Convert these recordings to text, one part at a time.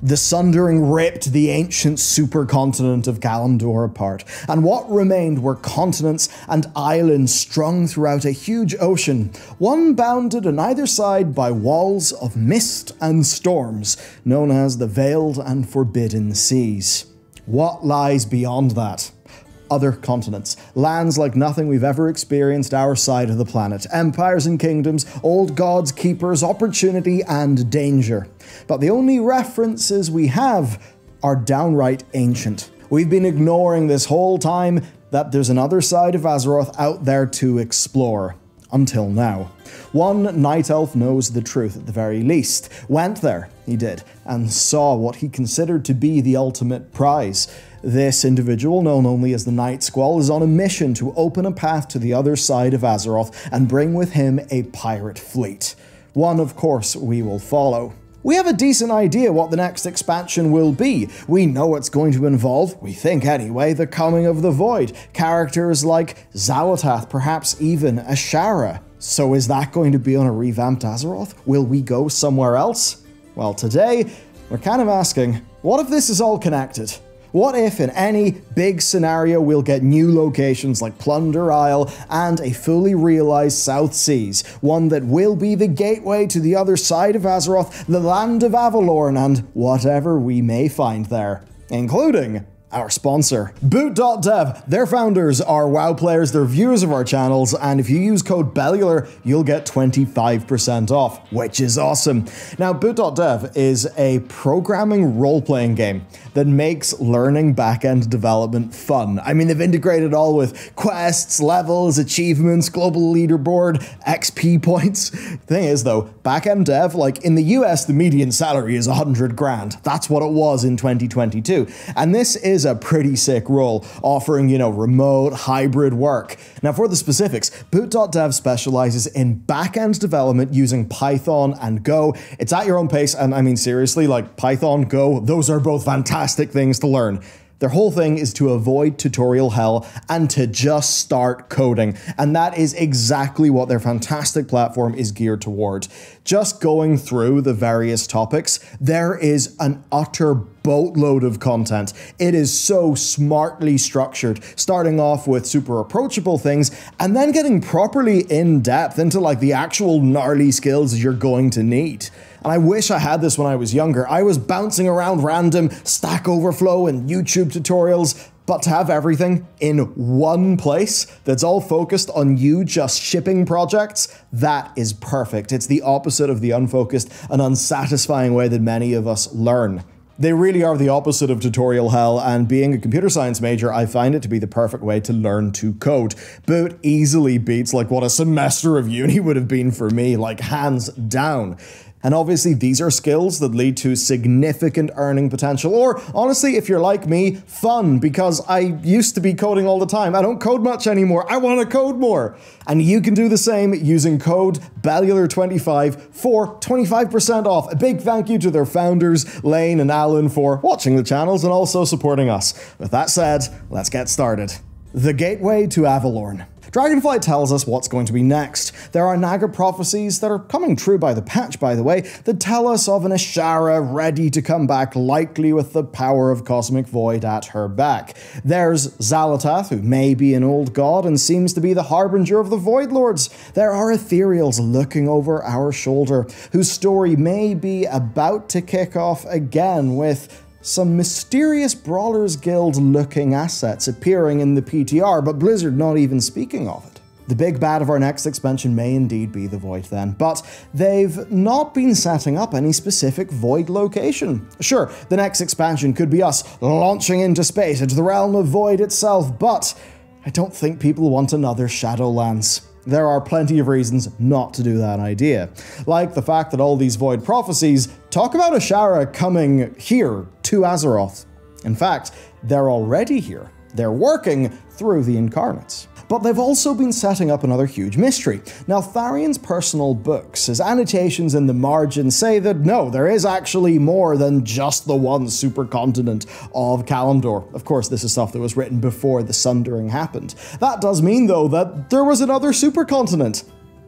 The Sundering ripped the ancient supercontinent of Kalimdor apart, and what remained were continents and islands strung throughout a huge ocean, one bounded on either side by walls of mist and storms, known as the Veiled and Forbidden Seas. What lies beyond that? Other continents, lands like nothing we've ever experienced our side of the planet, empires and kingdoms, old gods, keepers, opportunity and danger. But the only references we have are downright ancient. We've been ignoring this whole time that there's another side of Azeroth out there to explore. Until now. One night elf knows the truth at the very least. Went there, he did, and saw what he considered to be the ultimate prize. This individual, known only as the Night Squall, is on a mission to open a path to the other side of Azeroth and bring with him a pirate fleet. One, of course, we will follow. We have a decent idea what the next expansion will be. We know it's going to involve, we think anyway, the coming of the Void. Characters like Xal'atath, perhaps even Ashara. So is that going to be on a revamped Azeroth? Will we go somewhere else? Well, today, we're kind of asking, what if this is all connected? What if in any big scenario we'll get new locations like Plunder Isle and a fully realized South Seas, one that will be the gateway to the other side of Azeroth, the land of Avalorn, and whatever we may find there, including our sponsor, Boot.dev. Their founders are WoW players, they're viewers of our channels, and if you use code BELLULAR, you'll get 25% off, which is awesome. Now, Boot.dev is a programming role-playing game that makes learning back-end development fun. I mean, they've integrated all with quests, levels, achievements, global leaderboard, XP points. Thing is, though, back-end dev, like in the US, the median salary is 100 grand. That's what it was in 2022. And this is a pretty sick role, offering, remote, hybrid work. Now, for the specifics, Boot.dev specializes in back-end development using Python and Go. It's at your own pace, and I mean, seriously, like Python, Go, those are both fantastic things to learn. Their whole thing is to avoid tutorial hell and to just start coding. And that is exactly what their fantastic platform is geared toward. Just going through the various topics, there is an utter boatload of content. It is so smartly structured, starting off with super approachable things and then getting properly in depth into like the actual gnarly skills you're going to need. And I wish I had this when I was younger. I was bouncing around random Stack Overflow and YouTube tutorials, but to have everything in one place that's all focused on you just shipping projects, that is perfect. It's the opposite of the unfocused and unsatisfying way that many of us learn. They really are the opposite of tutorial hell, and being a computer science major, I find it to be the perfect way to learn to code. Boot easily beats like what a semester of uni would have been for me, like hands down. And obviously these are skills that lead to significant earning potential, or honestly, if you're like me, fun, because I used to be coding all the time. I don't code much anymore. I want to code more. And you can do the same using code BELLULAR25 for 25% off. A big thank you to their founders, Lane and Alan, for watching the channels and also supporting us. With that said, let's get started. The gateway to Avalorn. Dragonflight tells us what's going to be next. There are Naga prophecies that are coming true by the patch, by the way, that tell us of an Ashara ready to come back, likely with the power of Cosmic Void at her back. There's Xal'atath, who may be an old god and seems to be the harbinger of the Void Lords. There are Ethereals looking over our shoulder, whose story may be about to kick off again with some mysterious Brawlers Guild looking assets appearing in the PTR, but Blizzard not even speaking of it. The big bad of our next expansion may indeed be the Void then, but they've not been setting up any specific Void location. Sure, the next expansion could be us launching into space, into the realm of Void itself, but I don't think people want another Shadowlands. There are plenty of reasons not to do that idea, like the fact that all these Void prophecies talk about Ashara coming here to Azeroth. In fact, they're already here. They're working through the Incarnates. But they've also been setting up another huge mystery. Now, Tharion's personal books, his annotations in the margin say that no, there is actually more than just the one supercontinent of Kalimdor. Of course, this is stuff that was written before the Sundering happened. That does mean, though, that there was another supercontinent.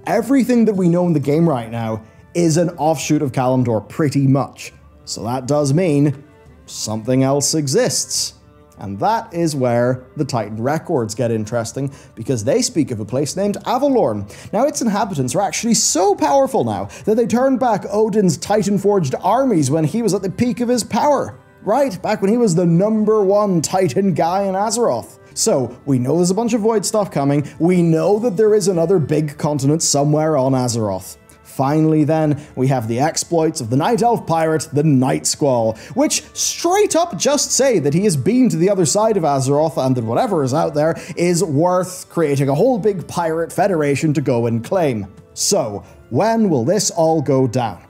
Everything that we know in the game right now is an offshoot of Kalimdor, pretty much. So that does mean something else exists. And that is where the Titan records get interesting, because they speak of a place named Avalorn. Now, its inhabitants are actually so powerful now that they turned back Odin's Titan-forged armies when he was at the peak of his power. Right, back when he was the #1 Titan guy in Azeroth. So, we know there's a bunch of void stuff coming. We know that there is another big continent somewhere on Azeroth. Finally then, we have the exploits of the Night Elf pirate, the Night Squall, which straight up just say that he has been to the other side of Azeroth and that whatever is out there is worth creating a whole big pirate federation to go and claim. So, when will this all go down?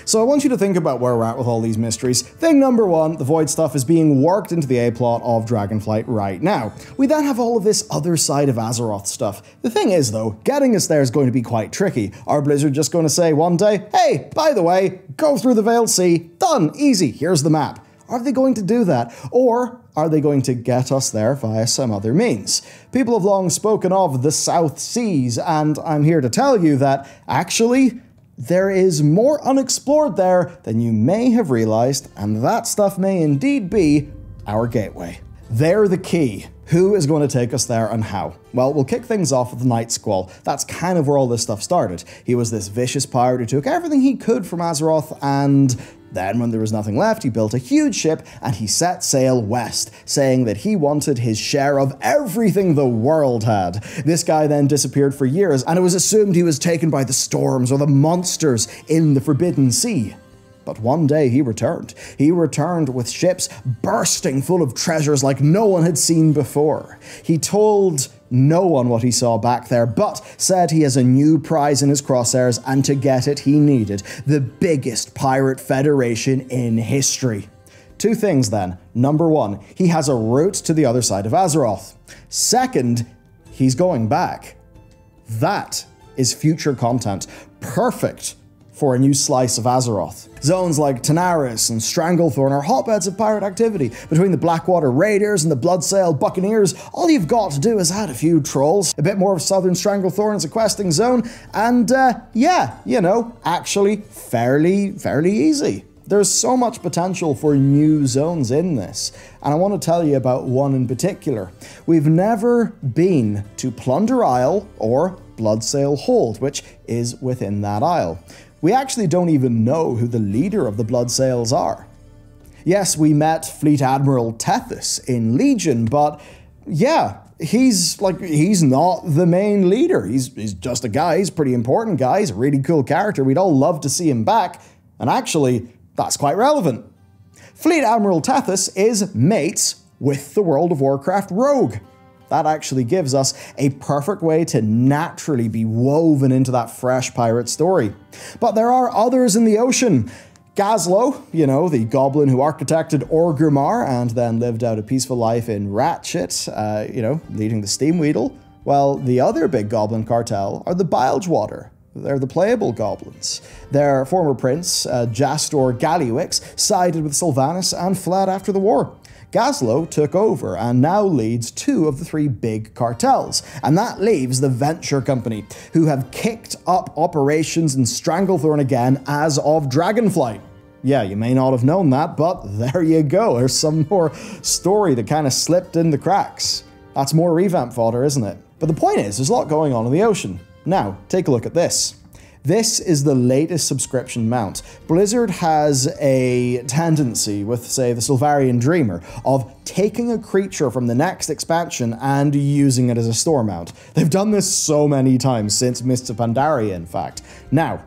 So I want you to think about where we're at with all these mysteries. Thing number one, the void stuff is being worked into the A-plot of Dragonflight right now. We then have all of this other side of Azeroth stuff. The thing is though, getting us there is going to be quite tricky. Are Blizzard just going to say one day, hey, by the way, go through the Veiled Sea, done, easy, here's the map. Are they going to do that? Or are they going to get us there via some other means? People have long spoken of the South Seas, and I'm here to tell you that actually, there is more unexplored there than you may have realized, and that stuff may indeed be our gateway. They're the key. Who is going to take us there and how? Well, we'll kick things off with the Night Squall. That's kind of where all this stuff started. He was this vicious pirate who took everything he could from Azeroth, and then when there was nothing left, he built a huge ship and he set sail west, saying that he wanted his share of everything the world had. This guy then disappeared for years, and it was assumed he was taken by the storms or the monsters in the Forbidden Sea. But one day he returned. He returned with ships bursting full of treasures like no one had seen before. He told no one what he saw back there, but said he has a new prize in his crosshairs, and to get it he needed the biggest pirate federation in history. Two things then. Number one, he has a route to the other side of Azeroth. Second, he's going back. That is future content. Perfect for a new slice of Azeroth. Zones like Tanaris and Stranglethorn are hotbeds of pirate activity. Between the Blackwater Raiders and the Bloodsail Buccaneers, all you've got to do is add a few trolls, a bit more of Southern Stranglethorn as a questing zone, and yeah, you know, actually fairly easy. There's so much potential for new zones in this, and I want to tell you about one in particular. We've never been to Plunder Isle or Bloodsail Hold, which is within that isle. We actually don't even know who the leader of the Bloodsails are. Yes, we met Fleet Admiral Tethys in Legion, but yeah, he's not the main leader. He's just a guy, he's a pretty important guy, he's a really cool character, we'd all love to see him back, and actually, that's quite relevant. Fleet Admiral Tethys is mates with the World of Warcraft rogue. That actually gives us a perfect way to naturally be woven into that fresh pirate story. But there are others in the ocean. Gazlo, you know, the goblin who architected Orgrimmar and then lived out a peaceful life in Ratchet, you know, leading the Steamweedle. Well, the other big goblin cartel are the Bilgewater. They're the playable goblins. Their former prince, Jastor Gallywix, sided with Sylvanas and fled after the war. Gazlo took over and now leads two of the three big cartels, and that leaves the Venture Company, who have kicked up operations in Stranglethorn again as of Dragonflight. Yeah, you may not have known that, but there you go. There's some more story that kind of slipped in the cracks. That's more revamp fodder, isn't it? But the point is, there's a lot going on in the ocean. Now, take a look at this. This is the latest subscription mount. Blizzard has a tendency with, say, the Sylvarian Dreamer of taking a creature from the next expansion and using it as a store mount. They've done this so many times since Mists of Pandaria, in fact. Now,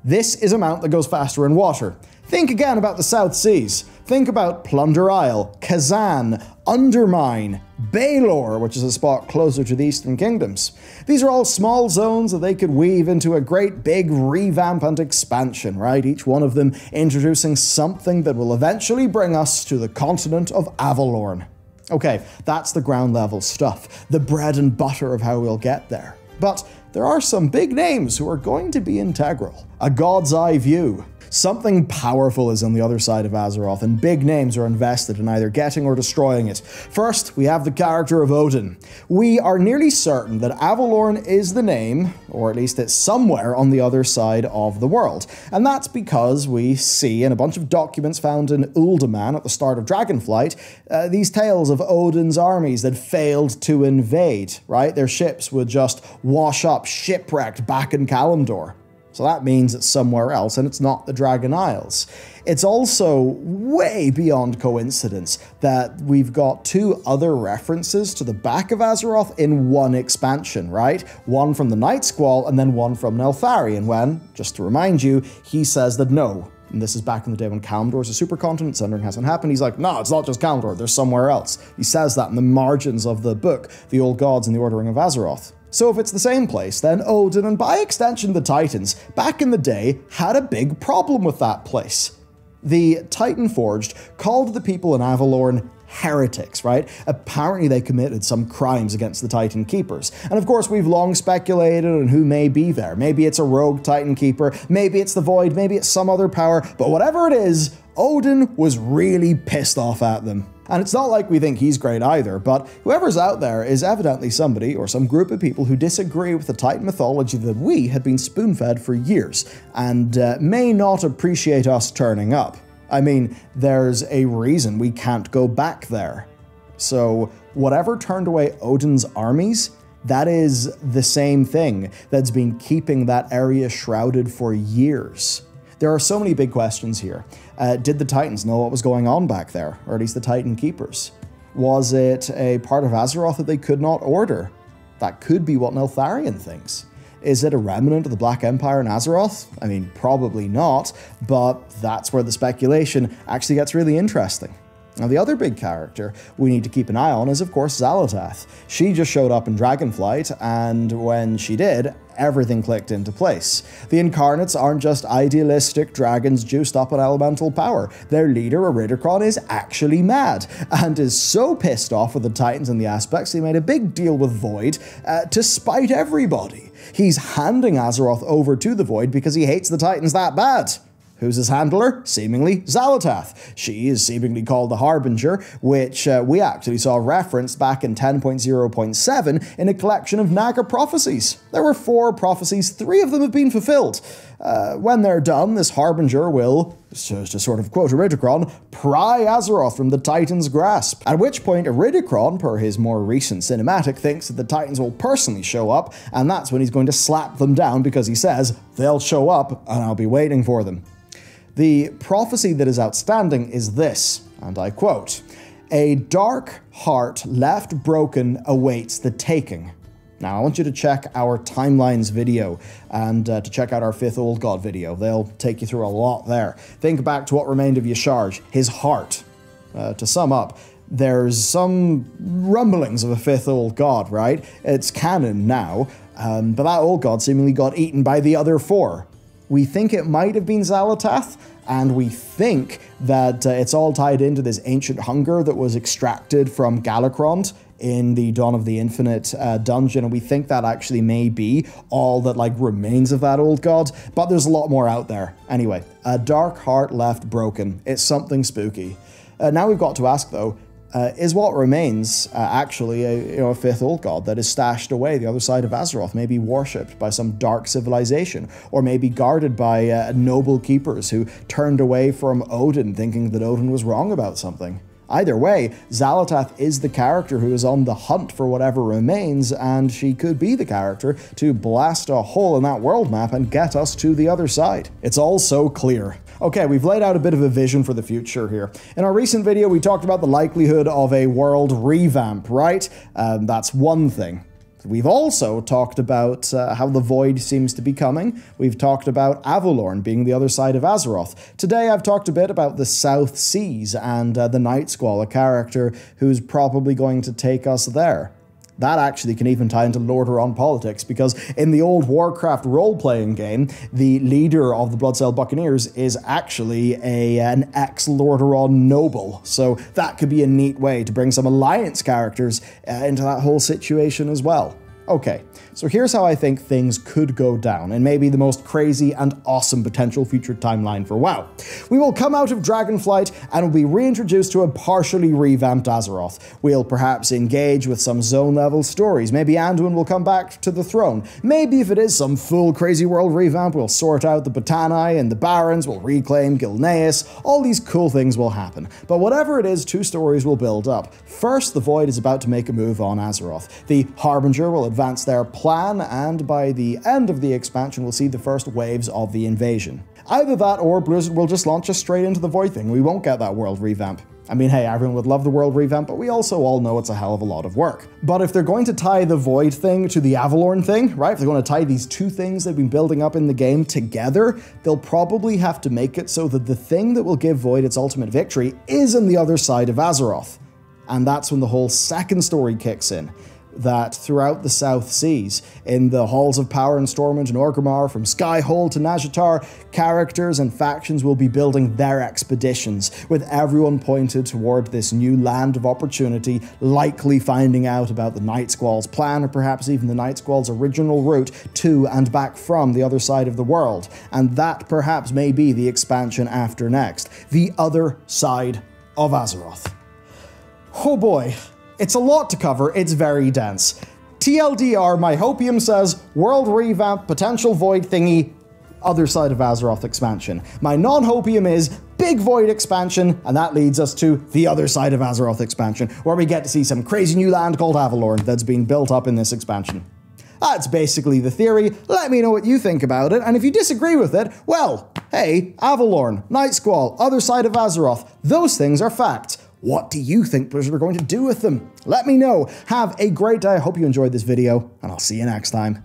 this is a mount that goes faster in water. Think again about the South Seas. Think about Plunder Isle, Kazan, Undermine, Baelor, which is a spot closer to the Eastern Kingdoms. These are all small zones that they could weave into a great big revamp and expansion, right? Each one of them introducing something that will eventually bring us to the continent of Avalorn. Okay, that's the ground level stuff, the bread and butter of how we'll get there. But there are some big names who are going to be integral. A God's Eye View. Something powerful is on the other side of Azeroth, and big names are invested in either getting or destroying it. First, we have the character of Odin. We are nearly certain that Avalorn is the name, or at least it's somewhere on the other side of the world. And that's because we see in a bunch of documents found in Uldaman at the start of Dragonflight, these tales of Odin's armies that failed to invade, right? Their ships would just wash up shipwrecked back in Kalimdor. So that means it's somewhere else, and it's not the Dragon Isles. It's also way beyond coincidence that we've got two other references to the back of Azeroth in one expansion, right? One from the Night Squall, and then one from Neltharion, when, just to remind you, he says that no, and this is back in the day when Kalimdor is a supercontinent, Sundering hasn't happened. He's like, no, it's not just Kalimdor, there's somewhere else. He says that in the margins of the book, The Old Gods and the Ordering of Azeroth. So if it's the same place, then Odin, and by extension the Titans, back in the day had a big problem with that place. The Titan Forged called the people in Avalorn heretics, right? Apparently they committed some crimes against the Titan Keepers. And of course we've long speculated on who may be there. Maybe it's a rogue Titan Keeper, maybe it's the Void, maybe it's some other power, but whatever it is, Odin was really pissed off at them. And it's not like we think he's great either, but whoever's out there is evidently somebody or some group of people who disagree with the Titan mythology that we had been spoon-fed for years, and may not appreciate us turning up. I mean, there's a reason we can't go back there. So whatever turned away Odin's armies, that is the same thing that's been keeping that area shrouded for years. There are so many big questions here. Did the Titans know what was going on back there? Or at least the Titan Keepers? Was it a part of Azeroth that they could not order? That could be what Neltharion thinks. Is it a remnant of the Black Empire in Azeroth? I mean, probably not, but that's where the speculation actually gets really interesting. Now, the other big character we need to keep an eye on is, of course, Xal'atath. She just showed up in Dragonflight, and when she did, everything clicked into place. The Incarnates aren't just idealistic dragons juiced up on elemental power. Their leader, Iridikron, is actually mad, and is so pissed off with the Titans and the Aspects, he made a big deal with Void to spite everybody. He's handing Azeroth over to the Void because he hates the Titans that bad. Who's his handler? Seemingly Xal'atath. She is seemingly called the Harbinger, which we actually saw referenced back in 10.0.7 in a collection of Naga prophecies. There were 4 prophecies, 3 of them have been fulfilled. When they're done, this Harbinger will, to sort of quote Iridikron, pry Azeroth from the Titan's grasp. At which point Iridikron, per his more recent cinematic, thinks that the Titans will personally show up, and that's when he's going to slap them down because he says, they'll show up and I'll be waiting for them. The prophecy that is outstanding is this, and I quote, "A dark heart left broken awaits the taking." Now, I want you to check our Timelines video and to check out our 5th Old God video. They'll take you through a lot there. Think back to what remained of Yasharj, his heart. To sum up, there's some rumblings of a 5th Old God, right? It's canon now, but that Old God seemingly got eaten by the other 4. We think it might have been Xal'atath, and we think that it's all tied into this ancient hunger that was extracted from Galakrond in the Dawn of the Infinite dungeon, and we think that actually may be all that remains of that Old God, but there's a lot more out there. Anyway, a dark heart left broken. It's something spooky. Now we've got to ask though, is what remains actually a 5th Old God that is stashed away the other side of Azeroth, maybe worshipped by some dark civilization, or maybe guarded by noble keepers who turned away from Odin thinking that Odin was wrong about something? Either way, Xal'atath is the character who is on the hunt for whatever remains, and she could be the character to blast a hole in that world map and get us to the other side. It's all so clear. Okay, we've laid out a bit of a vision for the future here. In our recent video, we talked about the likelihood of a world revamp, right? That's one thing. We've also talked about how the Void seems to be coming. We've talked about Avalorn being the other side of Azeroth. Today I've talked a bit about the South Seas and the Night Squall, a character who's probably going to take us there. That actually can even tie into Lordaeron politics, because in the old Warcraft role-playing game, the leader of the Bloodsail Buccaneers is actually an ex-Lordaeron noble. So that could be a neat way to bring some Alliance characters into that whole situation as well. Okay, so here's how I think things could go down in maybe the most crazy and awesome potential future timeline for WoW. We will come out of Dragonflight and will be reintroduced to a partially revamped Azeroth. We'll perhaps engage with some zone-level stories. Maybe Anduin will come back to the throne. Maybe if it is some full crazy world revamp, we'll sort out the Botani and the Barons, we'll reclaim Gilneas. All these cool things will happen. But whatever it is, two stories will build up. First, the Void is about to make a move on Azeroth. The Harbinger will advance their plan, and by the end of the expansion, we'll see the first waves of the invasion. Either that or Blizzard will just launch us straight into the Void thing. We won't get that world revamp. I mean, hey, everyone would love the world revamp, but we also all know it's a hell of a lot of work. But if they're going to tie the Void thing to the Avalorn thing, right, if they're going to tie these two things they've been building up in the game together, they'll probably have to make it so that the thing that will give Void its ultimate victory is on the other side of Azeroth. And that's when the whole second story kicks in. That throughout the South Seas, in the halls of power in Stormwind and Orgrimmar, from Skyhold to Nazjatar, characters and factions will be building their expeditions, with everyone pointed toward this new land of opportunity, likely finding out about the Night Squall's plan, or perhaps even the Night Squall's original route to and back from the other side of the world. And that perhaps may be the expansion after next, the other side of Azeroth. Oh boy. It's a lot to cover, it's very dense. TLDR, my Hopium says, world revamp, potential Void thingy, other side of Azeroth expansion. My non-Hopium is big Void expansion, and that leads us to the other side of Azeroth expansion, where we get to see some crazy new land called Avalorn that's been built up in this expansion. That's basically the theory. Let me know what you think about it, and if you disagree with it, well, hey, Avalorn, Night Squall, other side of Azeroth, those things are facts. What do you think Blizzard are going to do with them? Let me know. Have a great day. I hope you enjoyed this video, and I'll see you next time.